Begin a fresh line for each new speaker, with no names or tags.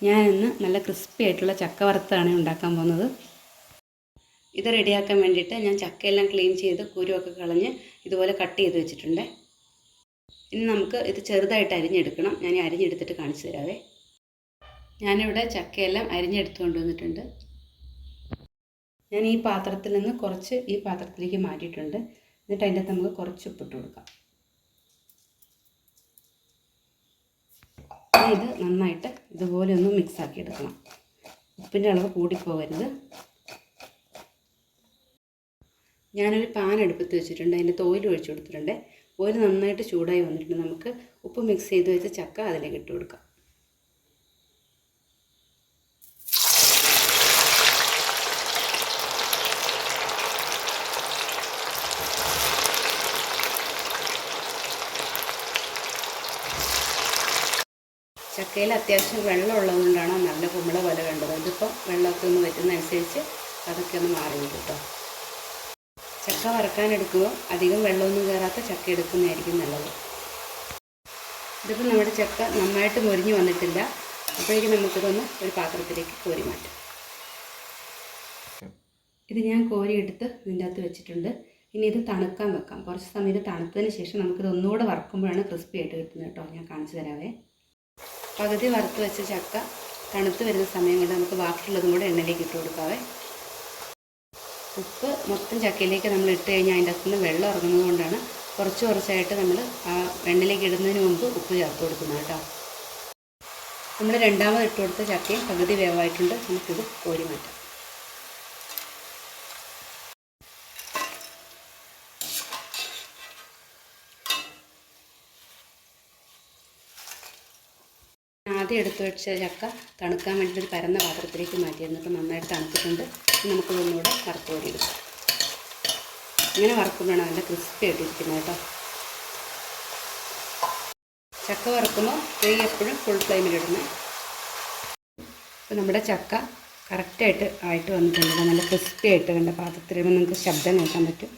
ഞാനിന്ന് നല്ല ക്രിസ്പി ആയിട്ടുള്ള ചക്ക വറുത്താണ് ഉണ്ടാക്കാൻ പോകുന്നത്. ഇത് റെഡിയാക്കാൻ വേണ്ടിയിട്ട് ഞാൻ ചക്കയെല്ലാം ക്ലീൻ ചെയ്ത് കുരുവൊക്കെ കളഞ്ഞ് ഇതുപോലെ കട്ട് ചെയ്ത് വെച്ചിട്ടുണ്ട്. ഇനി നമുക്ക് ഇത് ചെറുതായിട്ട് അരിഞ്ഞെടുക്കണം. ഞാൻ അരിഞ്ഞെടുത്തിട്ട് കാണിച്ചു തരാവേ. ഞാനിവിടെ ചക്കയെല്ലാം അരിഞ്ഞെടുത്ത് കൊണ്ടുവന്നിട്ടുണ്ട്. ഞാൻ ഈ പാത്രത്തിൽ നിന്ന് കുറച്ച് ഈ പാത്രത്തിലേക്ക് മാറ്റിയിട്ടുണ്ട്. എന്നിട്ട് അതിൻ്റെ അകത്ത് നമുക്ക് കുറച്ച് ഉപ്പിട്ട് കൊടുക്കാം. ഇത് നന്നായിട്ട് ഇതുപോലെ ഒന്ന് മിക്സാക്കി എടുക്കണം. ഉപ്പിൻ്റെ അളവ് കൂടിപ്പോകരുത്. ഞാനൊരു പാൻ അടുപ്പത്ത് വെച്ചിട്ടുണ്ട്. അതിൻ്റെ ഓയിൽ ഒഴിച്ചു കൊടുത്തിട്ടുണ്ട്. ഓയിൽ നന്നായിട്ട് ചൂടായി വന്നിട്ടുണ്ട്. നമുക്ക് ഉപ്പ് മിക്സ് ചെയ്ത് വെച്ച ചക്ക അതിലേക്ക് ഇട്ട് കൊടുക്കാം. ചക്കയിൽ അത്യാവശ്യം വെള്ളം ഉള്ളതുകൊണ്ടാണ് നല്ല കുമ്പള പോലെ വേണ്ടത്. ഇതിപ്പോൾ വെള്ളമൊക്കെ ഒന്ന് വറ്റുന്നതനുസരിച്ച് അതൊക്കെ ഒന്ന് മാറി വരും കേട്ടോ. ചക്ക വറക്കാനെടുക്കുമ്പോൾ അധികം വെള്ളമൊന്നും കയറാത്ത ചക്ക എടുക്കുന്നതായിരിക്കും നല്ലത്. ഇതിപ്പോൾ നമ്മുടെ ചക്ക നന്നായിട്ട് മൊരിഞ്ഞ് വന്നിട്ടില്ല. അപ്പോഴേക്കും നമുക്കിതൊന്ന് ഒരു പാത്രത്തിലേക്ക് കോരി മാറ്റാം. ഇത് ഞാൻ കോരിയെടുത്ത് ഇതിൻ്റെ അകത്ത് വെച്ചിട്ടുണ്ട്. ഇനി ഇത് തണുക്കാൻ വെക്കാം. കുറച്ച് സമയം ഇത് തണുത്തതിന് ശേഷം നമുക്കിത് ഒന്നുകൂടെ വറുക്കുമ്പോഴാണ് ക്രിസ്പി ആയിട്ട് കിട്ടുന്നത് കേട്ടോ. ഞാൻ കാണിച്ചു തരാവേ. പകുതി വറുത്ത് വെച്ച ചക്ക തണുത്ത് വരുന്ന സമയം കൊണ്ട് നമുക്ക് ബാക്കിയുള്ളതും കൂടെ എണ്ണയിലേക്ക് ഇട്ട് കൊടുക്കാവേ. ഉപ്പ് മൊത്തം ചക്കയിലേക്ക് നമ്മൾ ഇട്ട് കഴിഞ്ഞാൽ അതിൻ്റെ അകത്ത് നിന്ന് വെള്ളം ഇറങ്ങുന്നത് കൊണ്ടാണ് കുറച്ചായിട്ട് നമ്മൾ ആ എണ്ണയിലേക്ക് ഇടുന്നതിന് മുമ്പ് ഉപ്പ് ചേർത്ത് കൊടുക്കുന്നത് കേട്ടോ. നമ്മൾ രണ്ടാമത് ഇട്ട് കൊടുത്ത ചക്കയും പകുതി വേവായിട്ടുണ്ട്. നമുക്കിത് കോരി മാറ്റാം. ആദ്യം എടുത്ത് വെച്ച ചക്ക തണുക്കാൻ വേണ്ടിയിട്ട് ഒരു പരന്ന പാത്രത്തിലേക്ക് മാറ്റിയിരുന്നു. അപ്പോൾ നന്നായിട്ട് തണുത്തിട്ടുണ്ട്. നമുക്കിതൊന്നുകൂടെ വറുത്ത് കോരിയെടുക്കാം. ഇങ്ങനെ വറുക്കുമ്പോഴാണ് നല്ല ക്രിസ്പി ആയിട്ടിരിക്കുന്നത് കേട്ടോ. ചക്ക വറുക്കുമ്പോൾ തീ എപ്പോഴും ഫുൾ ഫ്ലെയിമിലിടുന്നത്. അപ്പോൾ നമ്മുടെ ചക്ക കറക്റ്റായിട്ട് ആയിട്ട് വന്നിട്ടുണ്ട്. നല്ല ക്രിസ്പി ആയിട്ട് കണ്ട പാത്രത്തിൽ നിങ്ങൾക്ക് ശബ്ദം കേൾക്കാൻ പറ്റും.